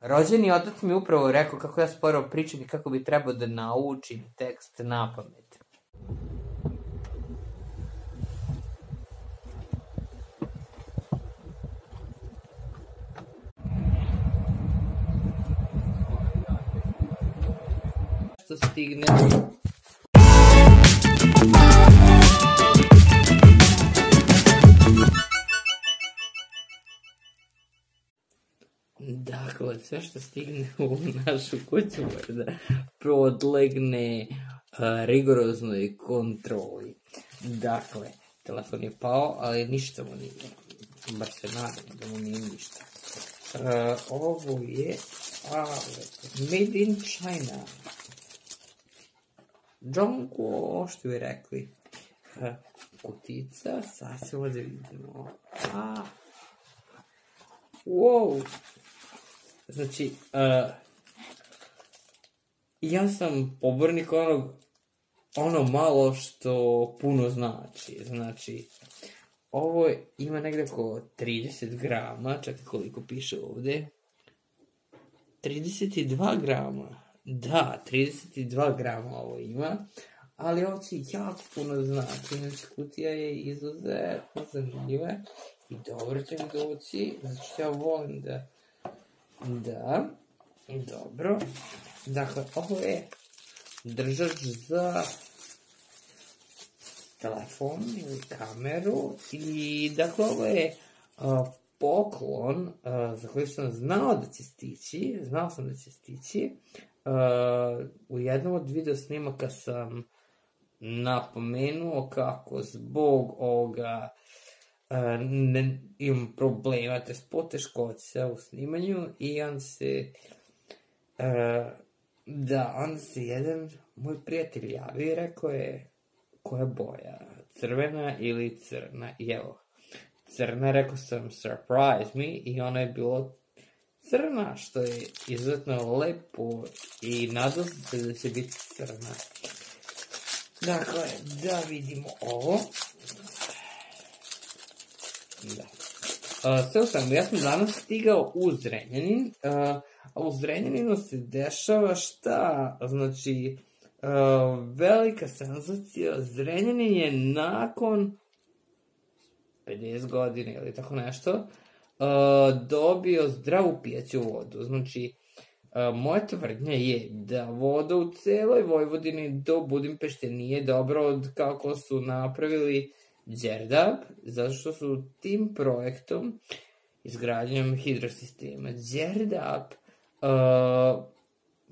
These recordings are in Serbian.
Rođeni otac mi upravo rekao kako ja sporo pričam i kako bi trebao da naučim tekst napamet. Što stigne... Dakle, sve što stigne u našu kuću mora da podlegne rigoroznoj kontroli. Dakle, telefon je pao, ali ništa mu nije. Bar se nadam da mu nije ništa. Ovo je Made in China. Džongo, što bi rekli. Kutica, sad ćemo da vidimo. Wow! Znači, ja sam pobornik ono malo što puno znači. Znači, ovo ima negde oko 30 grama, čak koliko piše ovde. 32 grama. Da, 32 grama ovo ima, ali ovo će jako puno znači. Znači, kutija je izuzetno zanimljiva i dobro će mi doći, znači ja volim da... Da, dobro. Dakle, ovo je držač za telefon ili kameru i dakle ovo je poklon za koji sam znao da će stići. U jednom od video snimaka sam napomenuo kako zbog ovoga imam problema, poteškoća u snimanju i onda se jedan moj prijatelj javio i rekao je koja boja, crvena ili crna, i evo, crna, rekao sam surprise me i ono je bilo crna, što je izuzetno lepo i nadam se da će biti crna. Dakle, da vidimo ovo. Ja sam danas stigao u Zrenjanin, a u Zrenjaninu se dešava šta? Znači, velika senzacija, Zrenjanin je nakon 50 godina ili tako nešto, dobio zdravu pijaću vodu. Znači, moja tvrdnja je da voda u celoj Vojvodini do Budimpešte nije dobro od kako su napravili Đerdap, zato što su tim projektom, izgradnjom hidrosistema Đerdap,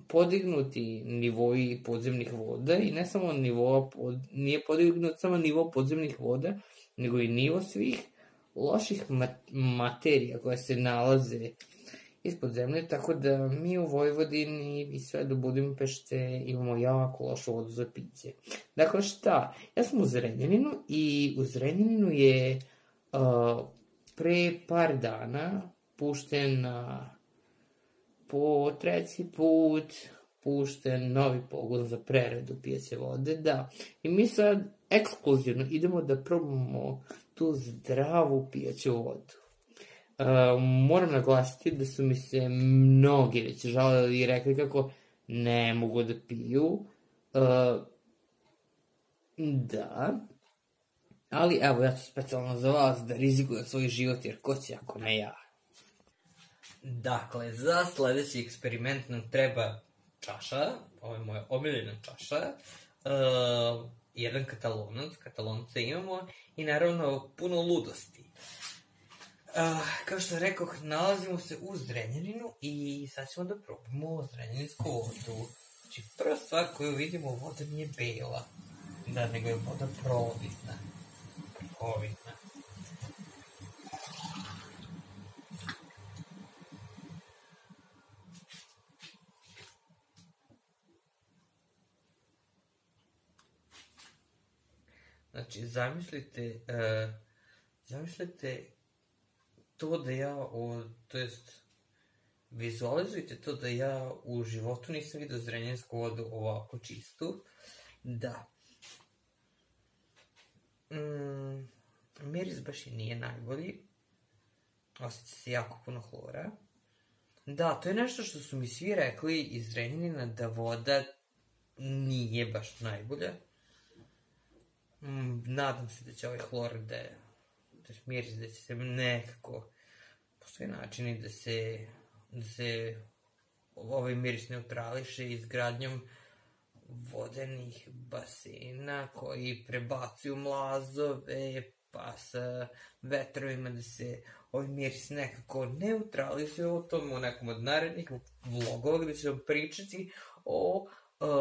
podignuti nivoji podzemnih voda i ne samo nije podignut samo nivo podzemnih voda, nego i nivo svih loših materija koje se nalaze ispod zemlje, tako da mi u Vojvodini i sve do Budimpešte imamo jako lošu vodu za piće. Dakle, šta? Ja sam u Zrenjaninu i u Zrenjaninu je pre par dana pušten po treći put pušten novi pogon za preradu pijaće vode, da. I mi sad ekskluzivno idemo da probamo tu zdravu pijaću vodu. Moram naglasiti da su mi se mnogi već žalili i rekli kako ne mogu da piju. Da. Ali evo, ja ću specijalno za vas da rizikujem svoj život, jer ko će ako ne ja. Dakle, za sledeći eksperiment nam treba čaša, ovo je moja omiljena čaša, jedan katalonca imamo i naravno puno ludosti. Kao što rekoh, nalazimo se u Zrenjaninu i sad ćemo da probamo zrenjaninsku vodu. Znači, prva stvar koju vidimo, voda nije bela, da, nego je voda providna. Znači, zamislite to da ja, vizualizujte to da ja u životu nisam vidio zrenjansku vodu ovako čistu. Da. Miris baš i nije najbolji. Osjeća se jako puno hlora. Da, to je nešto što su mi svi rekli iz Zrenjanina, da voda nije baš najbolja. Nadam se da će ovaj hlor to je miris, da će se nekako, postoje načini da se ovaj miris neutrališe izgradnjom vodenih basena koji prebacuju mlazove, pa sa vetrovima da se ovaj miris nekako neutralizuje. O tom u nekom od narednih vlogova gde ću vam pričati o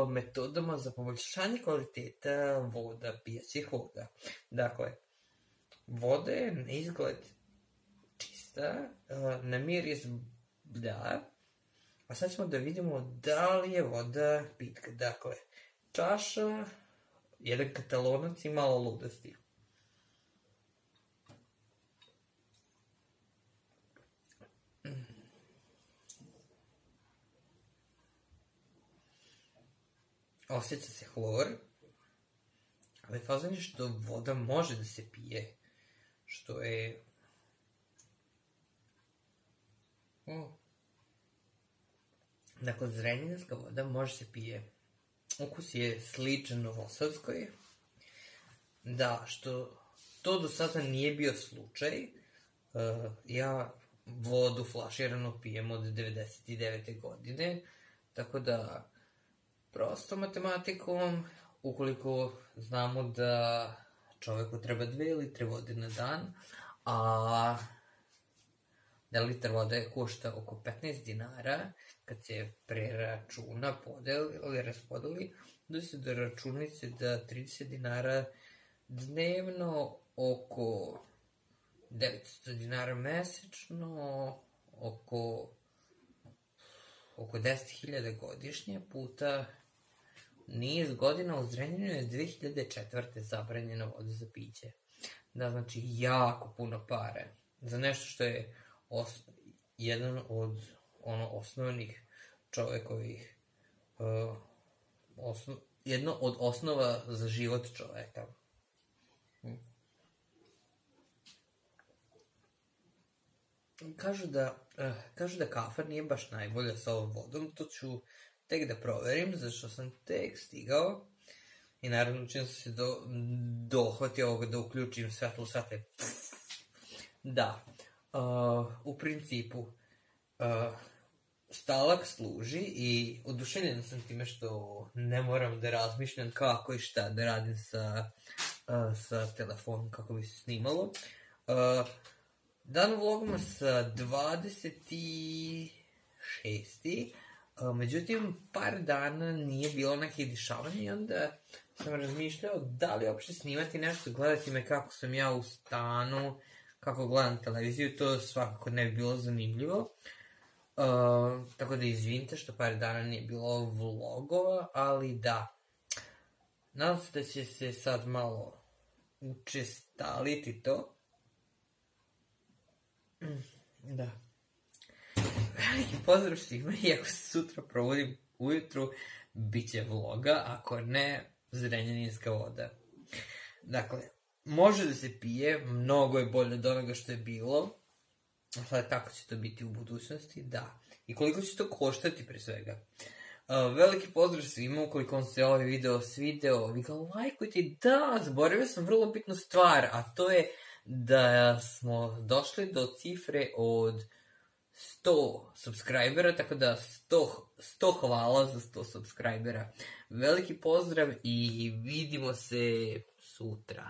metodama za poboljšanje kvaliteta voda, pijaćih voda. Dakle, voda je na izgled čista, na miris da, a sad ćemo da vidimo da li je voda pitka. Dakle, čaša, jedan katalonac i malo ludosti. Osjeća se hlor, ali fazon je što voda može da se pije, što je... Dakle, zrenjaninska voda može se pije. Ukus je sličan novosadskoj. Da, što to do sada nije bio slučaj. Ja vodu flaširanu pijem od 99. godine, tako da prosto matematikom, ukoliko znamo da čoveku treba 2 litre vode na dan, a da litar vode košta oko 15 dinara, kad se preračuna, raspodeli, da se do računice da 30 dinara dnevno, oko 900 dinara mesečno, oko 10.000 godišnje, puta niz godina. U Zrenjaninu je 2004. zabranjena voda za piće. Da, znači jako puno pare za nešto što je jedan od osnovnih čovekovih, jedno od osnova za život čoveka. Kažu da kafa nije baš najbolja sa ovom vodom, to ću tek da proverim, zato što sam tek stigao i naravno čim sam se dohvatio ovoga da uključim svetlo sate. Da, u principu stalak služi i oduševljen sam time što ne moram da razmišljam kako i šta da radim sa telefonom kako bi se snimalo. Dan vlogoma sa 26. Međutim, par dana nije bilo nekih dešavanja i onda sam razmišljao da li uopšte snimati nešto, gledati me kako sam ja u stanu, kako gledam televiziju, to svakako ne bi bilo zanimljivo. Tako da izvinite što par dana nije bilo vlogova, ali da. Nadam se da će se sad malo učestaliti to. Da. Veliki pozdrav svima i ako se sutra provodim ujutru, bit će vloga, ako ne, zrenjaninska voda. Dakle, može da se pije, mnogo je bolje od onoga što je bilo. Sad tako će to biti u budućnosti, da. I koliko će to koštati pre svega. Veliki pozdrav svima, ukoliko vam se ovaj video svideo, vi ga lajkujte. Da, zaboravio sam vrlo bitnu stvar, a to je da smo došli do cifre od 100 subscribera, tako da 100 hvala za 100 subscribera. Veliki pozdrav i vidimo se sutra.